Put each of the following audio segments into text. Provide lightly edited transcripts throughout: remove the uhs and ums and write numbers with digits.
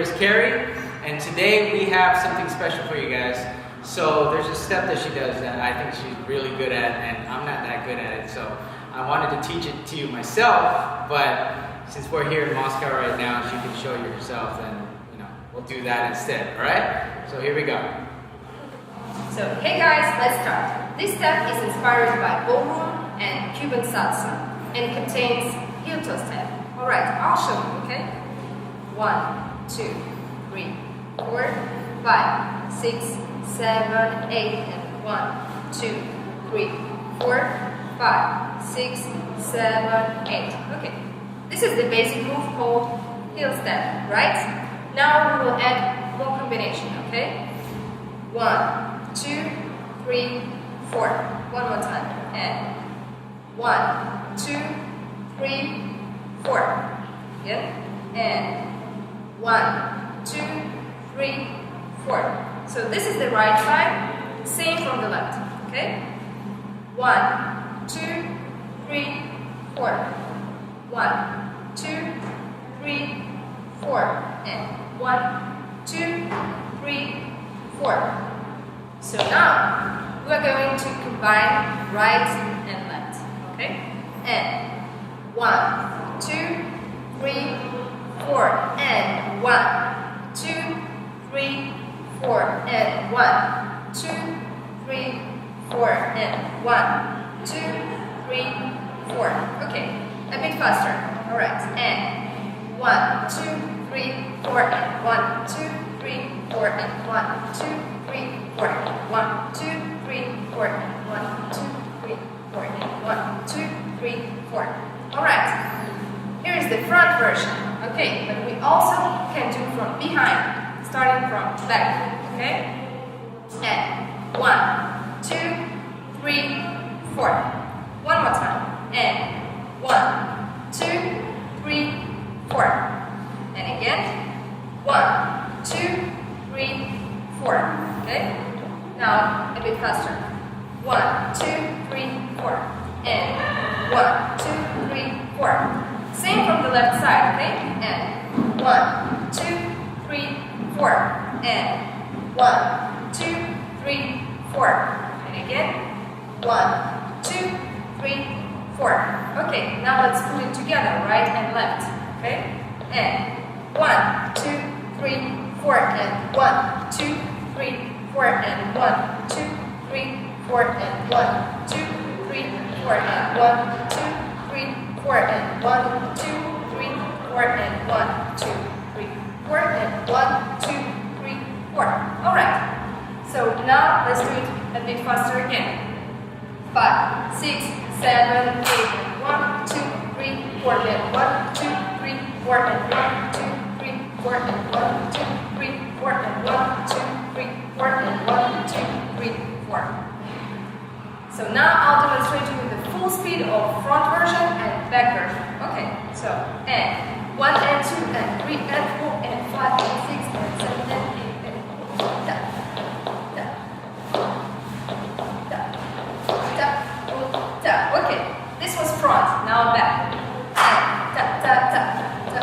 is Kerry, and today we have something special for you guys. So there's a step that she does that I think she's really good at, and I'm not that good at it. So I wanted to teach it to you myself, but since we're here in Moscow right now, she can show you herself, and we'll do that instead. All right? So here we go. So hey guys, let's start. This step is inspired by ballroom and Cuban salsa, and contains heel toe step. All right, I'll show you. Okay. 1, 2, 3, 4, 5, 6, 7, 8, and 1, 2, 3, 4, 5, 6, 7, 8. Okay. This is the basic move called heel step, right? Now we will add more combination. Okay. 1, 2, 3, 4. One more time. And 1, 2, 3, 4. Yeah. And 1, 2, 3, 4. So this is the right side. Same from the left. Okay. 1, 2, 3, 4. 1, 2, 3, 4. And 1, 2, 3, 4. So now we are going to combine right and left. Okay. And 1, 2, 3, 4, and 1, 2, 3, 4, and 1, 2, 3, 4, and 1, 2, 3, 4. Okay, a bit faster. All right, and 1, 2, 3, 4, and 1, 2, 3, 4, and 1, 2, 3, 4, and 1, 2, 3, 4, and 1, 2, 3, 4, and 1, 2, 3, 4. All right. Here is the front version. Okay, but we also can do from behind, starting from back. Okay, and 1, 2, 3, 4. One more time. And 1, 2, 3, 4. And again, 1, 2, 3, 4. Okay. Now a bit faster. 1, 2, 3, 4. And 1, 2, 3, 4. Same from the left side, okay? And 1, 2, 3, 4. And 1, 2, 3, 4. And again, 1, 2, 3, 4. Okay, now let's put it together, right and left, okay? And 1, 2, 3, 4. And 1, 2, 3, 4. And 1, 2, 3, 4. And 1, 2, 3, 4. And 1, 2, 3, 4, and 1, 2, 3, 4, and 1, 2, 3, 4, and 1, 2, 3, 4. All right. So now let's do it a bit faster again. 5, 6, 7, 8, and 1, 2, 3, 4, and 1, 2, 3, 4, and 1, 2, 3, 4, and 1, 2, 3, 4, and 1, 2, 3, 4, and 1, 2, 3, 4. So now I'll demonstrate you the full speed of front version and back version. Okay, so and 1 and 2 and 3 and 4 and 5 and 6 and 7 and 8 and da da da da da. Okay, this was front. Now back. And da da da da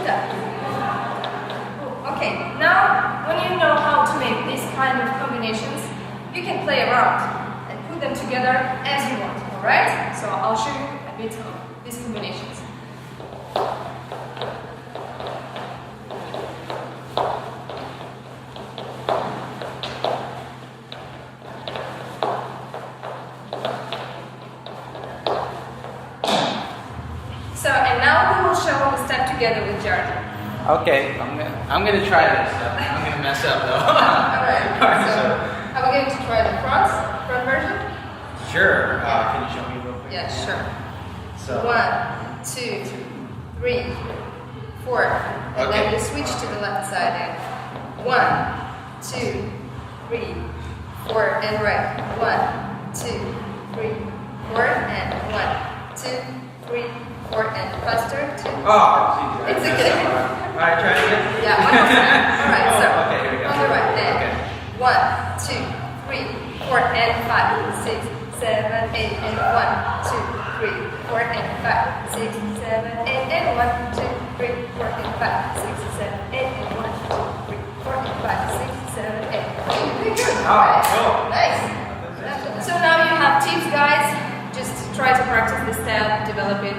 da. Okay, now when you know how to make this kind of combinations, you can play around and put them together as you want, alright? So I'll show you a bit of these combinations. So, and now we will show the step together with Jardy. Okay, I'm gonna try this. I'm gonna mess up though. Alright, so are we going to try the front version? Sure. Can you show me real quick? Yeah, sure. So 1, 2, 3, 4. And then we switch to the left side. And 1, 2, 3, 4, and right. 1, 2, 3, 4, and 1, 2, 3, 4, and faster. 2. Oh, it's okay. Alright, try it again. Yeah, one more time. Alright, so okay, here we go. on the right. Then Okay. 1, 2, 3, 4, and 5, 6, 7, 8, and 1, 2, 3, 4, and 5, 6, 7, 8, and 1, 2, 3, 4, and 5, 6, 7, 8, and 1, 2, 3, 4, and 5, 6, 7, 8. Very good. Oh, cool. Nice. So now you have tips, guys. Just try to practice this step, develop it,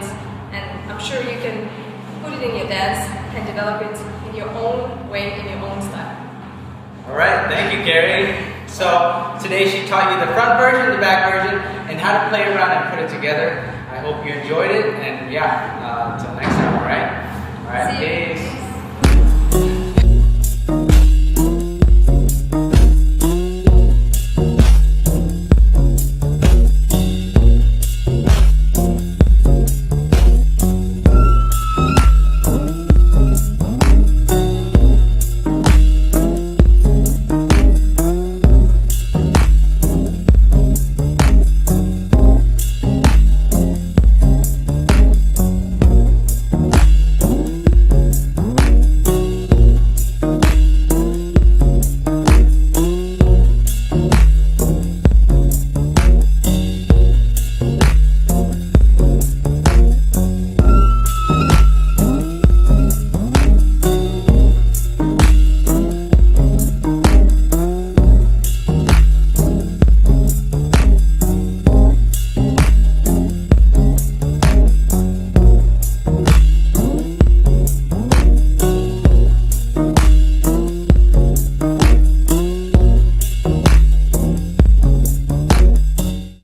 and I'm sure you can put it in your dance and develop it in your own way, in your own style. All right, thank you, Kerry. So today she taught you the front version, the back version, and how to play around and put it together. I hope you enjoyed it, and yeah, until next time, all right? All right, See you. peace.